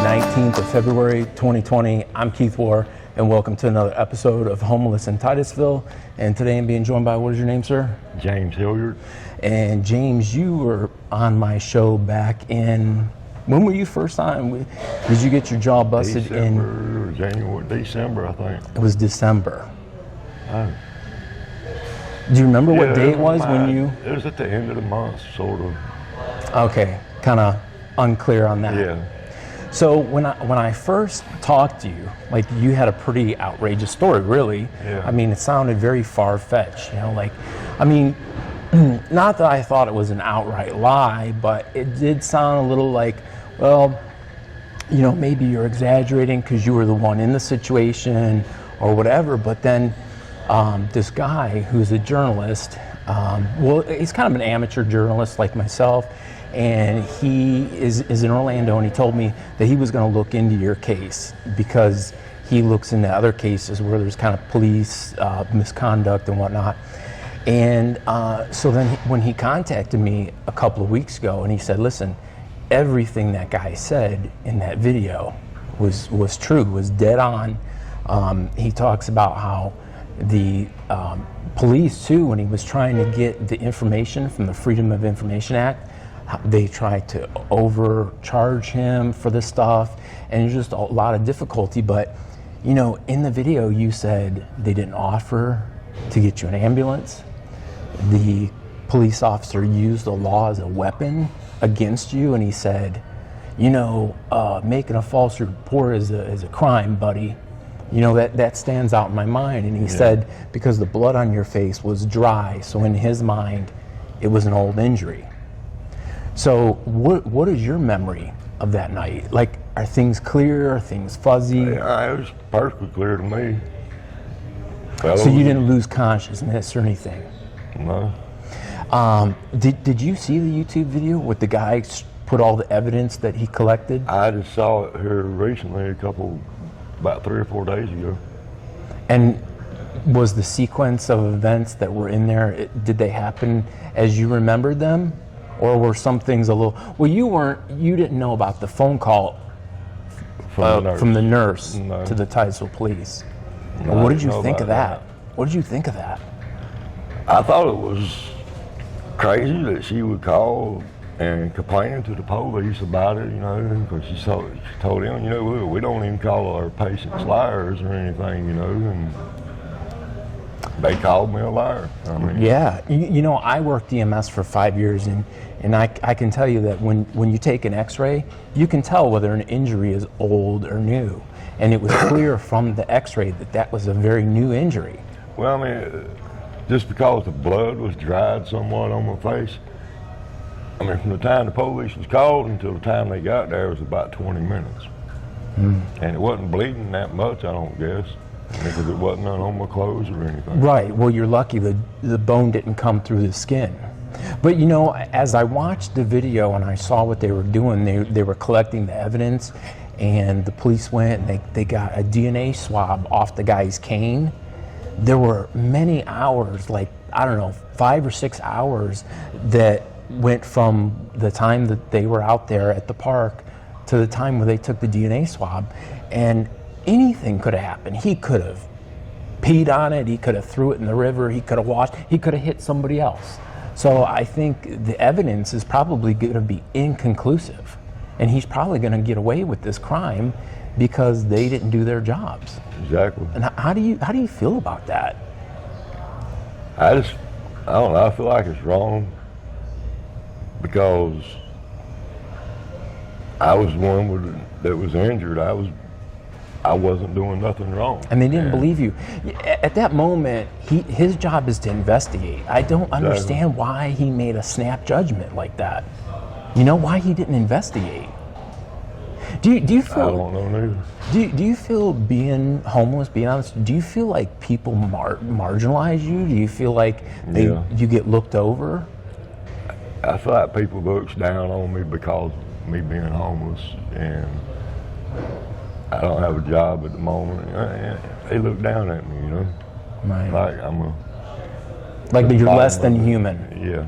19th of February 2020. I'm Keith War, and welcome to another episode of Homeless in Titusville. And today I'm being joined by, what is your name, sir? James Hilliard. And James, you were on my show back in, when were you first on? Did you get your jaw busted December, I think. It was December. Oh. Do you remember what day it was when you? It was at the end of the month, sort of. Okay, kind of unclear on that. Yeah. So when I first talked to you, like, you had a pretty outrageous story, really. Yeah. I mean, it sounded very far-fetched, you know, like, I mean, not that I thought it was an outright lie, but it did sound a little like, well, you know, maybe you're exaggerating because you were the one in the situation or whatever. But then this guy who's a journalist, well, he's kind of an amateur journalist like myself, and he is in Orlando, and he told me that he was going to look into your case because he looks into other cases where there's kind of police misconduct and whatnot. And so then when he contacted me a couple of weeks ago, and he said, listen, everything that guy said in that video was true, was dead on. He talks about how the police too, when he was trying to get the information from the Freedom of Information Act, they tried to overcharge him for this stuff, and there's just a lot of difficulty. But, you know, in the video you said they didn't offer to get you an ambulance. The police officer used the law as a weapon against you, and he said, you know, making a false report is a crime, buddy. You know, that stands out in my mind. And he said because the blood on your face was dry, so in his mind it was an old injury. So what is your memory of that night? Like, are things clear? Are things fuzzy? Yeah, it was perfectly clear to me. So you didn't lose consciousness or anything? No. Did you see the YouTube video with the guy put all the evidence that he collected? I just saw it here recently, about 3 or 4 days ago. And was the sequence of events that were in there, did they happen as you remembered them? Or were some things a little, well, you didn't know about the phone call from the nurse No. to the Titusville police. No, What did you think of that? What did you think of that? I thought it was crazy that she would call and complain to the police about it, you know, because she told him, you know, we don't even call our patients liars or anything, you know, and they called me a liar. I mean, yeah, you know, I worked EMS for 5 years, and I can tell you that when you take an x-ray, you can tell whether an injury is old or new. And it was clear from the x-ray that was a very new injury. Well, I mean, just because the blood was dried somewhat on my face, I mean, from the time the police was called until the time they got there was about 20 minutes. And it wasn't bleeding that much, I don't guess, because it wasn't none on my clothes or anything. Right, well, you're lucky the bone didn't come through the skin. But, you know, as I watched the video and I saw what they were doing, they were collecting the evidence, and the police went and they got a DNA swab off the guy's cane. There were many hours, like, I don't know, 5 or 6 hours that went from the time that they were out there at the park to the time where they took the DNA swab, and anything could have happened. He could have peed on it, he could have threw it in the river, he could have washed, he could have hit somebody else. So I think the evidence is probably going to be inconclusive, and he's probably going to get away with this crime because they didn't do their jobs. Exactly. And how do you feel about that? I don't know, I feel like it's wrong because I was one that was injured. I wasn't doing nothing wrong. And they didn't believe you. At that moment, his job is to investigate. I don't understand why he made a snap judgment like that. You know, why he didn't investigate. Do you feel? I don't know neither. Do you feel, being homeless, being honest, do you feel like people marginalize you? Do you feel like you get looked over? I feel like people looks down on me because of me being homeless, and I don't have a job at the moment. They look down at me, you know. Right. Like you're less than human. Yeah.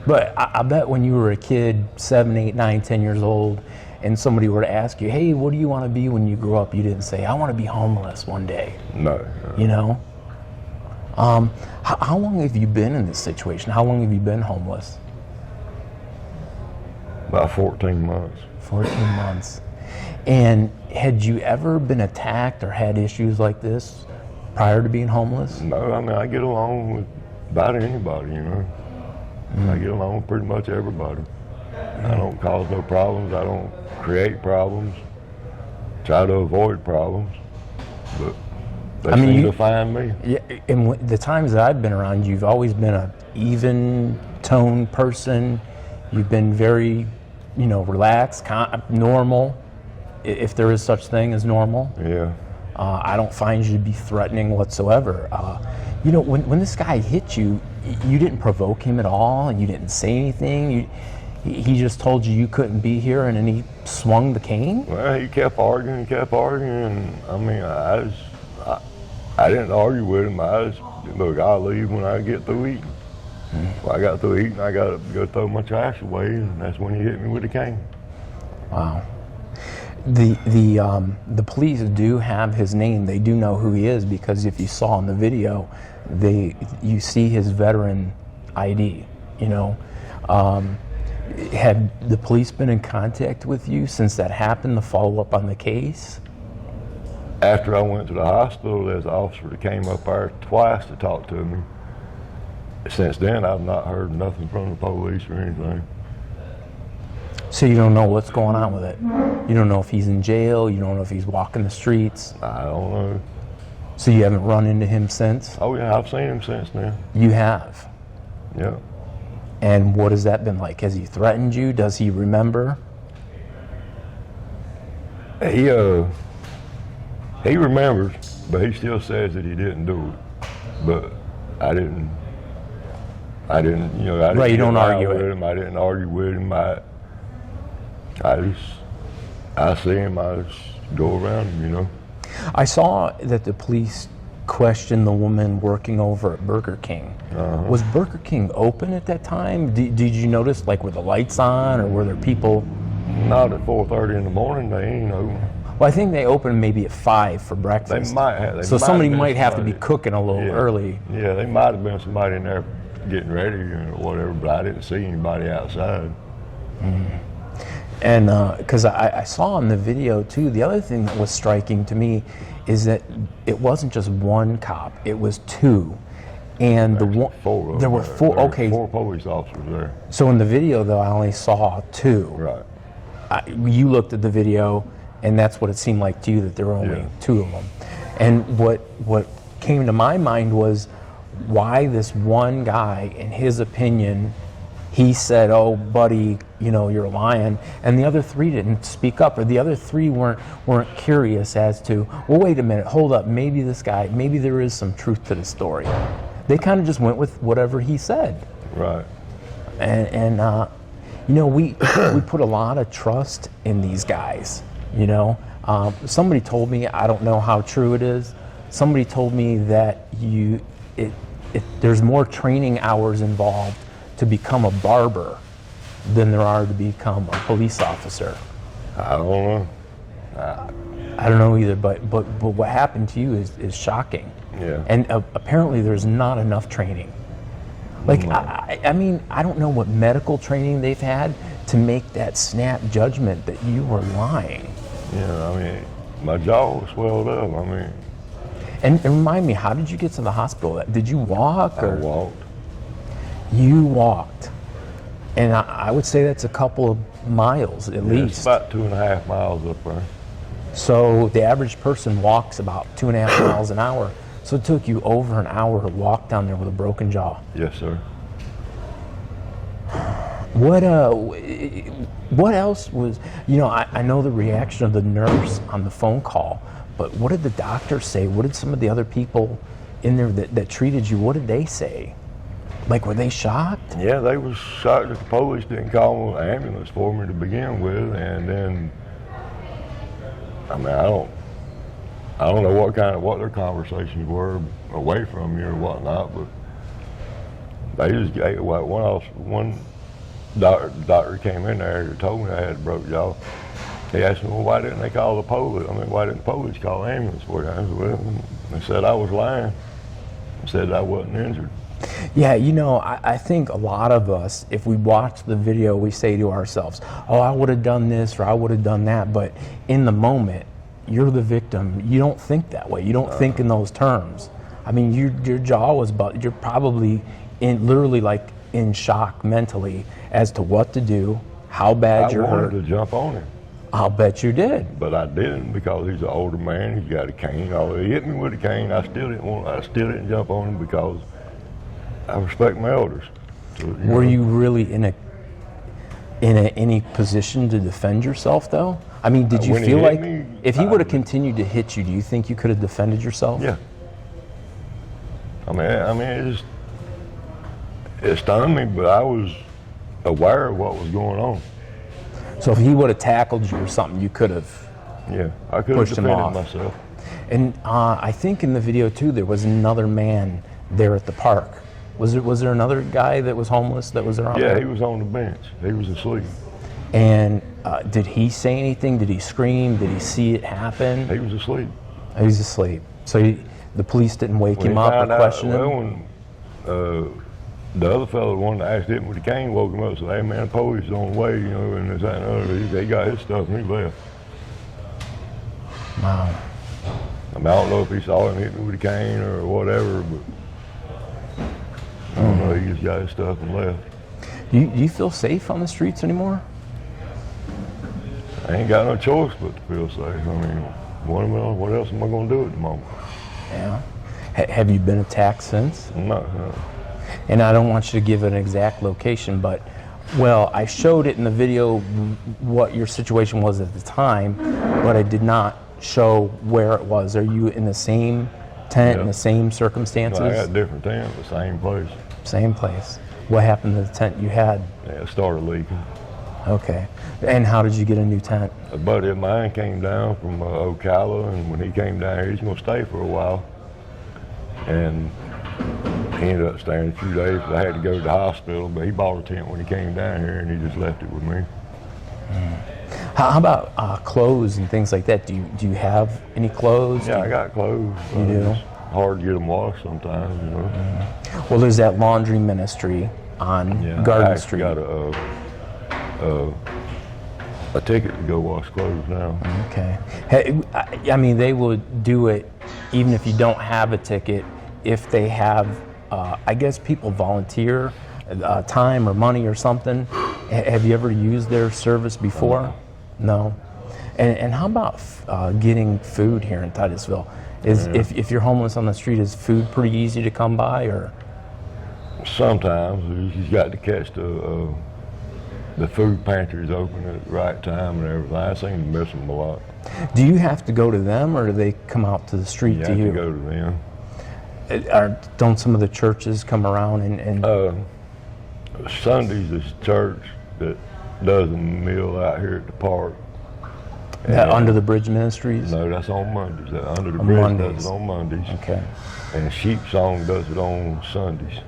But I bet when you were a kid, 7, 8, 9, 10 years old, and somebody were to ask you, hey, what do you want to be when you grow up? You didn't say, I want to be homeless one day. No. You know? How long have you been in this situation? How long have you been homeless? About 14 months. 14 months. And had you ever been attacked or had issues like this prior to being homeless? No, I mean, I get along with about anybody, you know. I get along with pretty much everybody. I don't cause no problems. I don't create problems. Try to avoid problems. But they seem to find me. Yeah, and the times that I've been around you, you've always been an even-toned person. You've been very, relaxed, normal, if there is such thing as normal. Yeah. I don't find you to be threatening whatsoever. When this guy hit you, you didn't provoke him at all, and you didn't say anything. He just told you couldn't be here, and then he swung the cane? Well, he kept arguing, and I mean, I didn't argue with him. I just, look, I'll leave when I get through eating. Well, I got through eating, I got to go throw my trash away, and that's when he hit me with the cane. Wow. The police do have his name. They do know who he is, because if you saw in the video, you see his veteran ID. Had the police been in contact with you since that happened to follow up on the case? After I went to the hospital, there's an officer that came up there twice to talk to me. Since then, I've not heard nothing from the police or anything. So you don't know what's going on with it? You don't know if he's in jail? You don't know if he's walking the streets? I don't know. So you haven't run into him since? Oh yeah, I've seen him since then. You have? Yeah. And what has that been like? Has he threatened you? Does he remember? He remembers, but he still says that he didn't do it. But I didn't Right, you don't argue with it. him. I didn't argue with him. I see him, I just go around him, I saw that the police questioned the woman working over at Burger King. Uh-huh. Was Burger King open at that time? Did you notice, were the lights on, or were there people? Not at 4:30 in the morning, Well, I think they opened maybe at 5 for breakfast. They might have. So somebody might have to be cooking a little early. Yeah, they might have been somebody in there getting ready or whatever, but I didn't see anybody outside. Mm-hmm. And because I saw in the video too, the other thing that was striking to me is that it wasn't just one cop; it was two, and there were four. There were Okay, 4 police officers there. So in the video, though, I only saw 2. Right. You looked at the video, and that's what it seemed like to you, that there were only 2 of them. And what came to my mind was why this one guy, in his opinion, he said, "Oh, buddy, you're lying," and the other 3 didn't speak up, or the other 3 weren't curious as to, well, wait a minute, hold up, maybe there is some truth to the story. They kind of just went with whatever he said. Right. And we put a lot of trust in these guys. Somebody told me, I don't know how true it is. Somebody told me that there's more training hours involved to become a barber than there are to become a police officer. I don't know. I don't know either, but what happened to you is shocking. Yeah. And apparently there's not enough training. I mean, I don't know what medical training they've had to make that snap judgment that you were lying. Yeah, I mean, my jaw was swelled up. I mean. And remind me, how did you get to the hospital? Did you walk? I walked. You walked. And I would say that's a couple of miles at least. It's about 2.5 miles up there. So the average person walks about 2.5 miles an hour. So it took you over an hour to walk down there with a broken jaw. Yes, sir. What else was, I know the reaction of the nurse on the phone call, but what did the doctor say? What did some of the other people in there that treated you, what did they say? Were they shocked? Yeah, they was shocked that the police didn't call an ambulance for me to begin with, and then, I mean, I don't know what their conversations were away from me or whatnot, but they just gave, one doctor came in there and told me I had a broke jaw. He asked me, well, why didn't they call the police? I mean, why didn't the police call the ambulance for you? I said, well, they said I was lying. They said I wasn't injured. Yeah, you know, I think a lot of us, if we watch the video, we say to ourselves, oh, I would have done this or I would have done that. But in the moment, you're the victim. You don't think that way. You don't think in those terms. I mean, your jaw was, but you're probably literally like in shock mentally as to what to do, how bad you're hurt. I wanted to jump on him. I'll bet you did. But I didn't because he's an older man. He's got a cane. Although he hit me with a cane, I still didn't jump on him because I respect my elders. So, Were you really in any position to defend yourself, though? I mean, did you feel like if he would have continued to hit you, do you think you could have defended yourself? Yeah. I mean, it stunned me, but I was aware of what was going on. So if he would have tackled you or something, you could have. Yeah, I could have defended myself. And I think in the video too, there was another man there at the park. Was there another guy that was homeless that was around? Yeah, there? he was on the bench. He was asleep. And did he say anything? Did he scream? Did he see it happen? He was asleep. He was asleep. So the police didn't wake him up or question him? Well, when the other fellow, the one that actually hit him with the cane, woke him up and said, hey man, the police is on the way, you know, and this, that, and the other. He got his stuff and he left. Wow. I mean, I don't know if he saw him hit me with a cane or whatever, but I don't know, he just got his stuff and left. Do you feel safe on the streets anymore? I ain't got no choice but to feel safe. I mean, what else am I going to do at the moment? Yeah. Have you been attacked since? No. And I don't want you to give an exact location, but, well, I showed it in the video what your situation was at the time, but I did not show where it was. Are you in the same tent, in the same circumstances? No, I got different tents, the same place. Same place. What happened to the tent you had? Yeah, it started leaking. Okay. And how did you get a new tent? A buddy of mine came down from Ocala, and when he came down here, he's going to stay for a while. And he ended up staying a few days. I had to go to the hospital, but he bought a tent when he came down here, and he just left it with me. How about clothes and things like that? Do you have any clothes? Yeah, I got clothes. You do? It's hard to get them washed sometimes, you know. Well, there's that laundry ministry on Garden Street. I got a ticket to go wash clothes now. Okay. Hey, I mean, they would do it even if you don't have a ticket, if they have, I guess people volunteer time or money or something. Have you ever used their service before? No. And how about getting food here in Titusville? If you're homeless on the street, is food pretty easy to come by, or? Sometimes you got to catch the food pantries open at the right time and everything. I seem to miss them a lot. Do you have to go to them, or do they come out to the street to you? You have to go to them. Don't some of the churches come around and Sundays there's a church that does a meal out here at the park. Under the Bridge Ministries? No, that's on Mondays. Under the Bridge does it on Mondays. Okay. And Sheep Song does it on Sundays.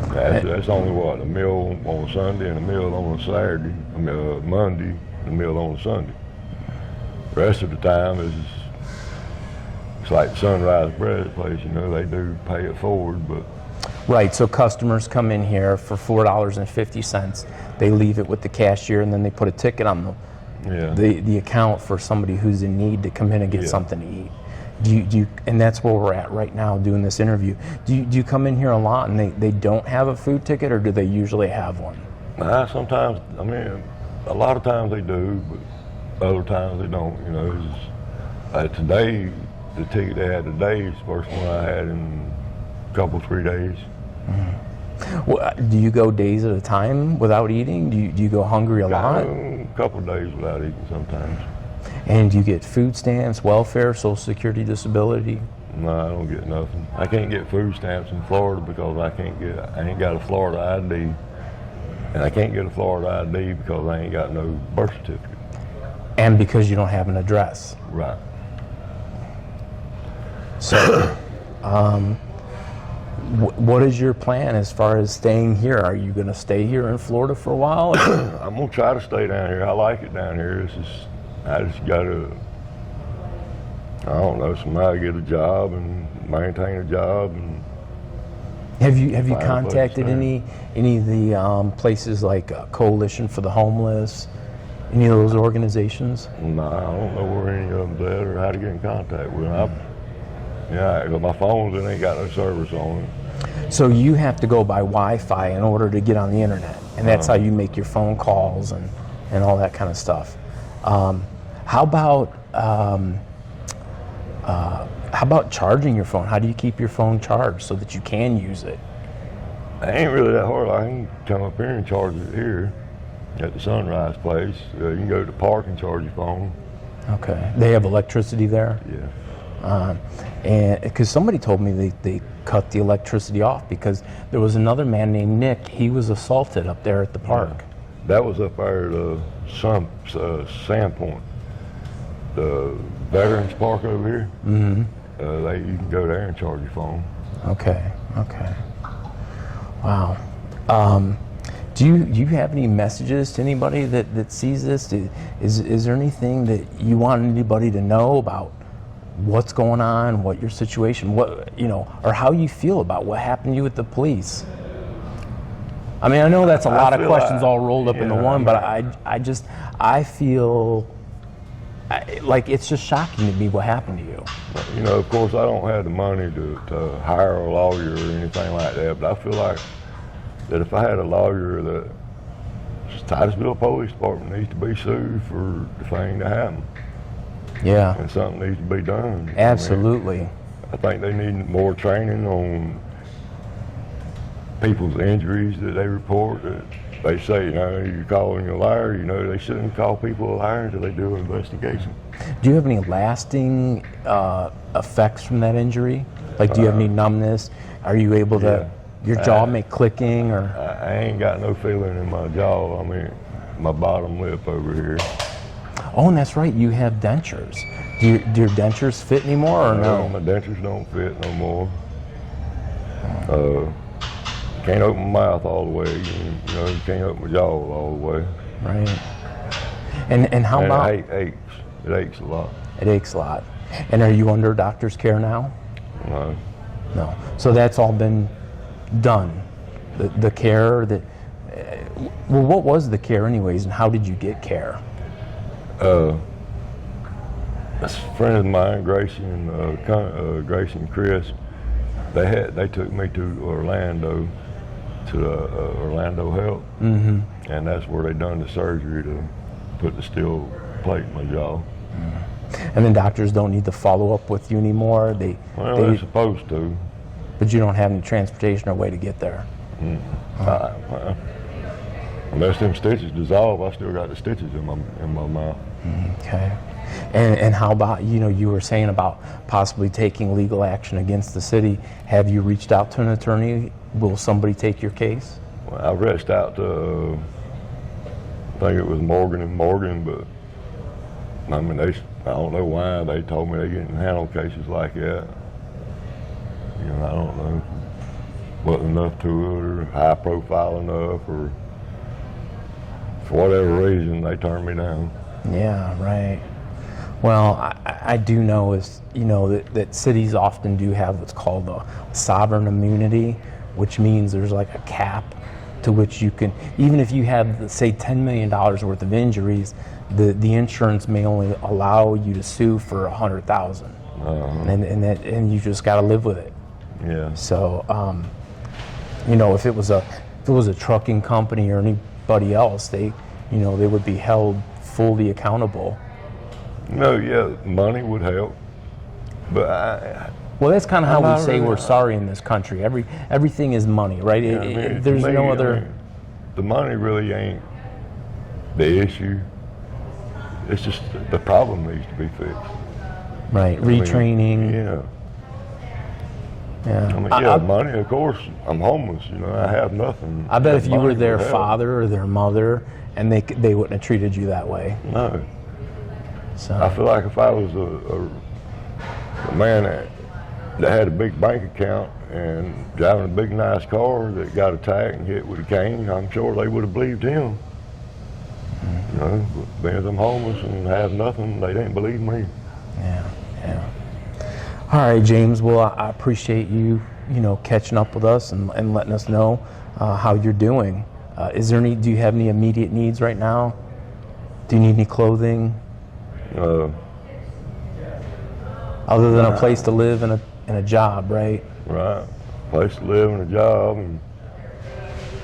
That's only a meal on Sunday and a meal on a Saturday. Monday, and a meal on a Sunday. The rest of the time it's like Sunrise Bread place, you know, they do pay it forward, but. Right, so customers come in here for $4.50. They leave it with the cashier, and then they put a ticket on the account for somebody who's in need to come in and get something to eat. Do you, and that's where we're at right now doing this interview. Do you come in here a lot and they don't have a food ticket, or do they usually have one? Sometimes, I mean, a lot of times they do, but other times they don't, you know. Today, the ticket they had today is the first one I had in a couple, 3 days. Well, do you go days at a time without eating? Do you go hungry a lot? A couple of days without eating sometimes. And do you get food stamps, welfare, Social Security, disability? No, I don't get nothing. I can't get food stamps in Florida because I ain't got a Florida ID. And I can't get a Florida ID because I ain't got no birth certificate. And because you don't have an address. Right. So, What is your plan as far as staying here? Are you going to stay here in Florida for a while? I'm gonna try to stay down here. I like it down here. I just gotta, I don't know, somebody get a job and maintain a job. And Have you find a place contacted to any of the places like Coalition for the Homeless, any of those organizations? no, I don't know where any of them's at or how to get in contact with them. My phones, it ain't got no service on it. So you have to go by Wi-Fi in order to get on the internet, and that's how you make your phone calls and all that kind of stuff. How about charging your phone? How do you keep your phone charged so that you can use it? It ain't really that hard. I can come up here and charge it here at the Sunrise place. You can go to the park and charge your phone. Okay. They have electricity there? Yeah. And because somebody told me they cut the electricity off because there was another man named Nick. He was assaulted up there at the park. That was up there at Sandpoint, the Veterans Park over here. Mm-hmm. You can go there and charge your phone. Okay. Wow. Do you have any messages to anybody that sees this? Is there anything that you want anybody to know about what's going on, what your situation, or how you feel about what happened to you with the police? I mean, I know that's a lot of questions all rolled up into one, but I feel like it's just shocking to me what happened to you. Of course, I don't have the money to hire a lawyer or anything like that, but I feel like that if I had a lawyer, that Titusville Police Department needs to be sued for the thing to happen. Yeah. And something needs to be done. Absolutely. I think they need more training on people's injuries that they report. That they say, you're calling a liar. They shouldn't call people a liar until they do an investigation. Do you have any lasting effects from that injury? Like, do you have any numbness? Are you able to, your jaw make clicking or? I ain't got no feeling in my jaw. I mean, my bottom lip over here. Oh, and that's right, you have dentures. Do your dentures fit anymore or no? My dentures don't fit no more. Can't open my mouth all the way. You can't open my jaw all the way. Right. And how about? It aches. It aches a lot. It aches a lot. And are you under doctor's care now? No. No. So that's all been done. The care that. Well, what was the care anyways, and how did you get care? A friend of mine, Gracie and Chris, they took me to Orlando, to Orlando Health, mm-hmm. and that's where they done the surgery to put the steel plate in my jaw. Mm. And then doctors don't need to follow up with you anymore. They're supposed to. But you don't have any transportation or way to get there. Unless them stitches dissolve, I still got the stitches in my mouth. Okay. And how about, you were saying about possibly taking legal action against the city. Have you reached out to an attorney? Will somebody take your case? Well, I reached out to, I think it was Morgan & Morgan, but I mean, I don't know why they told me they didn't handle cases like that. I don't know. Wasn't enough to it or high profile enough, or for whatever reason they turned me down. Yeah, right. Well, I do know that cities often do have what's called a sovereign immunity, which means there's like a cap to which you can, even if you have, say, $10 million worth of injuries, the insurance may only allow you to sue for $100,000, and you just got to live with it. Yeah. So, if it was a trucking company or anybody else, they would be held fully accountable. No, yeah, money would help, but well, that's kind of how we say we're sorry in this country. Everything is money, right? There's no other. The money really ain't the issue. It's just the problem needs to be fixed. Right, retraining. Yeah. Money, of course. I'm homeless, I have nothing. I bet if you were their father or their mother, and they wouldn't have treated you that way. No. So I feel like if I was a man that had a big bank account and driving a big nice car that got attacked and hit with a cane, I'm sure they would have believed him. You know, but being I'm homeless and have nothing, they didn't believe me. Yeah. All right, James. Well, I appreciate you, catching up with us and letting us know how you're doing. Do you have any immediate needs right now? Do you need any clothing? Other than a place to live and a job, right? Right. Place to live and a job and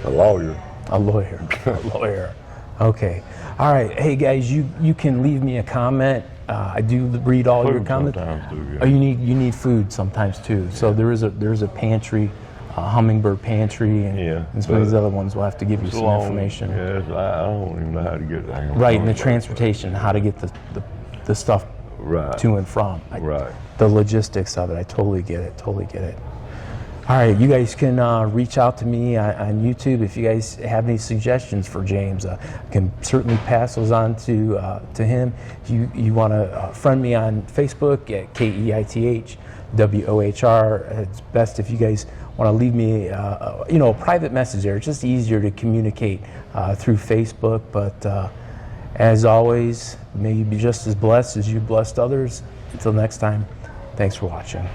a lawyer. A lawyer. Okay. All right. Hey guys, you can leave me a comment. I do read all your comments. Sometimes too, yeah. Oh, you need food sometimes too. So there's a pantry, a Hummingbird pantry, and some of these other ones. We'll have to give you some information. Yes, I don't even know how to get there. Right, and the transportation, how to get the stuff to and from. Right. The logistics of it. I totally get it. All right, you guys can reach out to me on YouTube if you guys have any suggestions for James. I can certainly pass those on to him. If you want to friend me on Facebook at KEITHWOHR. It's best if you guys want to leave me a private message there. It's just easier to communicate through Facebook. But as always, may you be just as blessed as you blessed others. Until next time, thanks for watching.